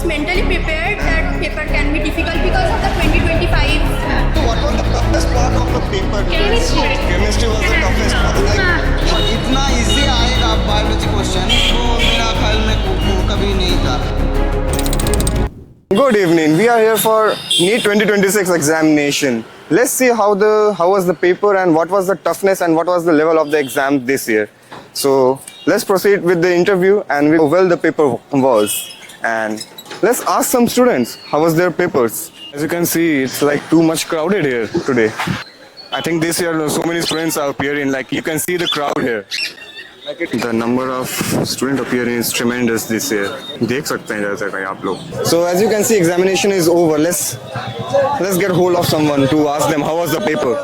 was mentally prepared that paper can be difficult because of the 2025. So what was the toughest part of the paper? Chemistry. Chemistry was the toughest part. Like, इतना easy आएगा biology question तो मेरा ख्याल में कभी नहीं था. good evening. We are here for NEET 2026 examination. Let's see how was the paper and what was the toughness and what was the level of the exam this year. So let's proceed with the interview and how well the paper was. And let's ask some students how was their papers. As you can see, it's like too much crowded here today. I think this year so many students are appearing. Like you can see the crowd here. The number of students appearing is tremendous this year. देख सकते हैं जैसा कहीं आप लोग. So as you can see, examination is over. Let's get hold of someone to ask them how was the paper.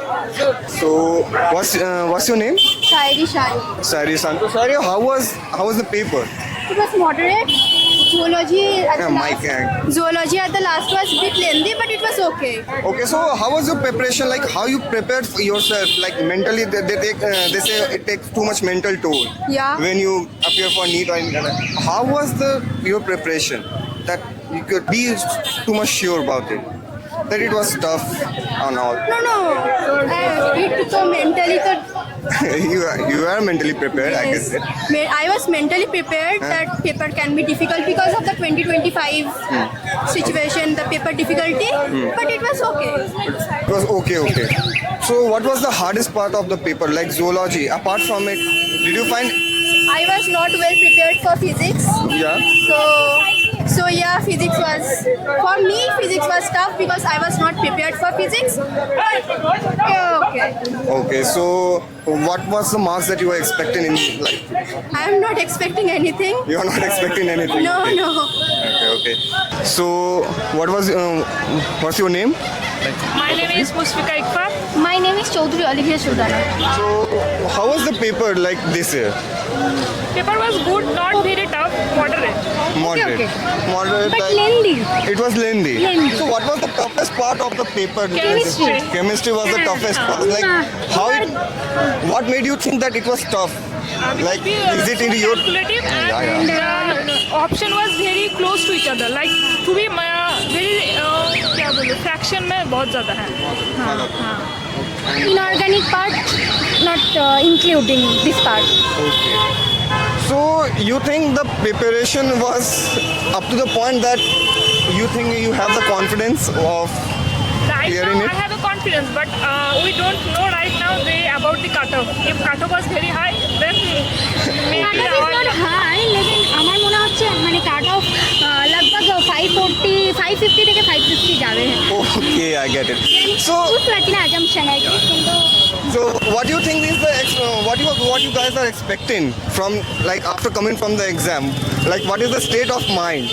So what's your name? Shairi Shari. Sari Santo. Sari, how was the paper? It was moderate. Zoology at the Mike. last. Zoology at the last was a bit lengthy, but it was okay. Okay, so how was your preparation? Like how you prepared for yourself? Like mentally, they say it takes too much mental toll. Yeah. When you appear for NEET or anything like that. How was your preparation? That you could be too much sure about it. That it was tough and all. No. It so mentally you are mentally prepared, I guess. I was mentally prepared that paper can be difficult because of the 2025 situation, the paper difficulty, but it was okay. It was okay. So what was the hardest part of the paper? Like zoology. Apart from it, did you find? I was not well prepared for physics. Yeah. So yeah, physics was tough because I was not prepared for physics. But yeah, okay. Okay. So what was the marks that you were expecting in life? I am not expecting anything. You are not expecting anything. No. Okay. So what's your name? My name is Musfika Iqbal. My name is Chaudhary Olivia Sultana. So how was the paper like this year? Paper was good, not very tough, moderate. Moderate. Moderate. But like, lengthy. It was lengthy. Lengthy. So what was the toughest part of the paper? Chemistry. Chemistry was the toughest part. Like what made you think that it was tough? Like is it in your calculative Yeah. and the option was very close to each other. Like to be very क्या बोलूं fraction में बहुत ज़्यादा है. Inorganic part, not including this part. Okay. So you think the preparation was up to the point that you think you have the confidence of Right clearing now it? I have a confidence, but we don't know right now about the cutoff. If cutoff was very high, then maybe cut off is not high লেকিন আমার মনে হচ্ছে মানে cut off लगभग 540 550 থেকে 550 যাবে Okay, I get it. So कुछ Platina assumption है কিন্তু So what do you think is what you guys are expecting from like after coming from the exam? Like what is the state of mind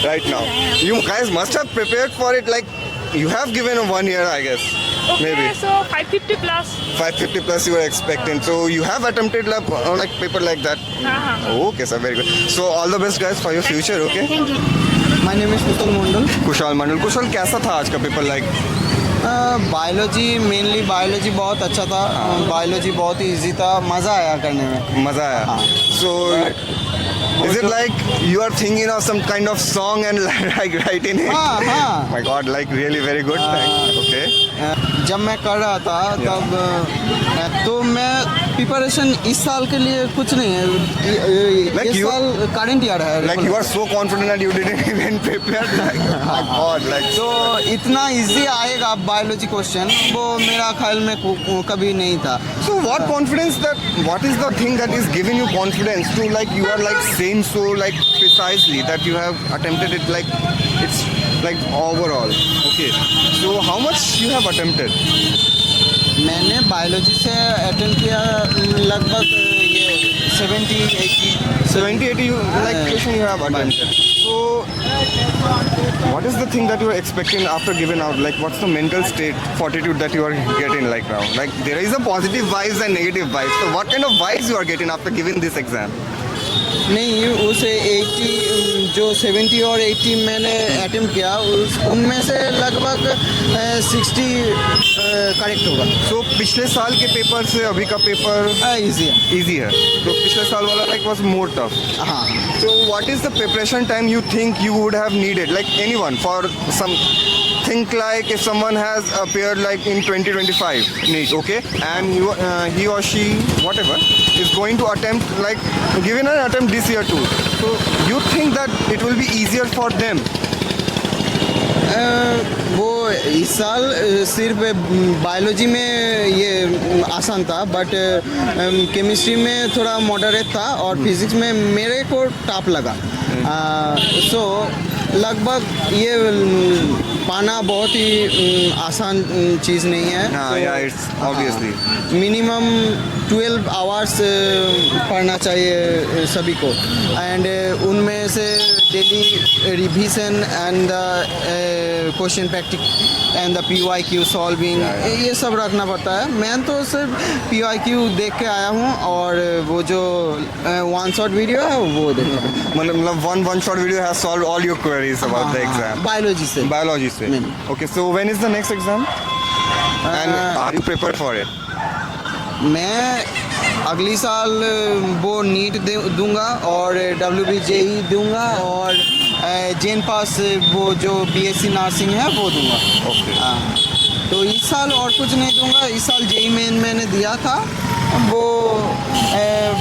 right now? You guys must have prepared for it. Like you have given a 1 year, I guess. Okay, Maybe so 550 plus. 550 plus you were expecting. So you have attempted like paper like that. Okay, sir, very good. So all the best, guys, for your future. Okay. Thank you. My name is Kushal Mondal. Kushal Mondal. Kushal कैसा था आज का paper like? Biology mainly biology बहुत अच्छा था. Biology बहुत ही easy था. मज़ा आया करने में. मजा आया. So is it like you are thinking of some kind of song and like writing it? हाँ. My God, like really very good. Okay. जब मैं कर रहा था तब तो मैं प्रिपरेशन इस साल के लिए कुछ नहीं है. Like इस you- साल करंट ईयर है. Like you are so confident that you didn't even prepare. Like my God, like तो इतना इजी आएगा बायोलॉजी क्वेश्चन वो मेरा ख्याल में कभी नहीं था. so what confidence what is the thing that is giving you confidence to like you are like saying so like precisely that you have attempted it like it's like overall. Okay. So how much you have attempted? मैंने biology से attend किया लगभग ये 70-80 you like question you have attempted. So what is the thing that you are expecting after giving out? Like what's the mental state, fortitude that you are getting like now? Like there is a positive vibes and negative vibes. So what kind of vibes you are getting after giving this exam? नहीं उसे 80 जो 70 और 80 मैंने attempt किया उनमें से लगभग 60 correct होगा। So पिछले साल के पेपर से अभी का पेपर इजी है। इजी है, तो पिछले साल वाला like was more tough. हाँ So what is the preparation time you think you would have needed, like anyone for some, think like if someone has appeared like in 2025 NEET, okay, and he or she whatever is going to attempt like given an attempt this year too, so you think that it will be easier for them? वो इस साल सिर्फ biology में ये आसान था, but chemistry में थोड़ा मॉडरेट था और फिजिक्स में मेरे को टफ लगा। सो लगभग ये पाना बहुत ही आसान चीज़ नहीं है। हाँ, yeah, it's obviously. Minimum 12 hours पढ़ना चाहिए सभी को, एंड उनमें से daily revision and question practice and the PYQ solving ये सब रखना पड़ता है। मैं तो सिर्फ PYQ देख के आया हूँ और वो जो वन शॉट वीडियो है वो देखा। मतलब one short video has solved all your queries about the exam. Biology से। Biology से. नहीं। Okay, so when is the next exam? And are you prepared for it? मैं अगली साल वो नीट दूंगा और WBJE दूंगा और जेन पास वो जो BSc नर्सिंग है वो दूंगा। Okay. हाँ, तो इस साल और कुछ नहीं दूंगा। इस साल JEE मेन मैंने दिया था, वो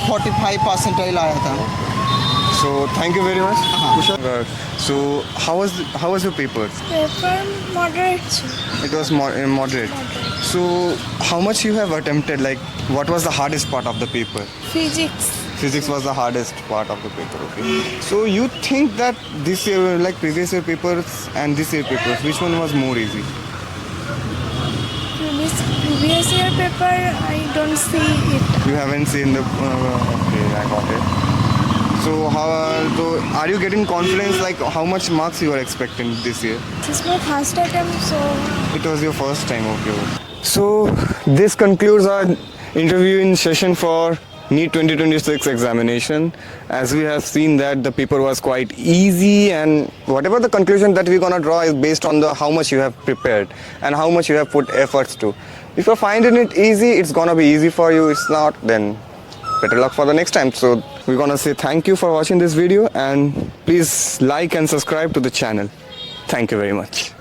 45 परसेंटाइल आया था। So thank you very much. Kushal. So how was your paper? Paper moderate. It was moderate. So how much you have attempted? Like what was the hardest part of the paper? Physics. Physics was the hardest part of the paper. Okay. So you think that this year, like previous year papers and this year papers, which one was more easy? Previous year paper, I don't see it. You haven't seen the. Okay, I got it. So so are you getting confidence? Like how much marks you are expecting this year? This is my first attempt, so It was your first time, okay. So this concludes our interviewing session for NEET 2026 examination. As we have seen that the paper was quite easy, and whatever the conclusion that we're gonna draw is based on the how much you have prepared and how much you have put efforts to. If you're finding it easy, it's gonna be easy for you. It's not, then better luck for the next time. So we're gonna say thank you for watching this video, and please like and subscribe to the channel. Thank you very much.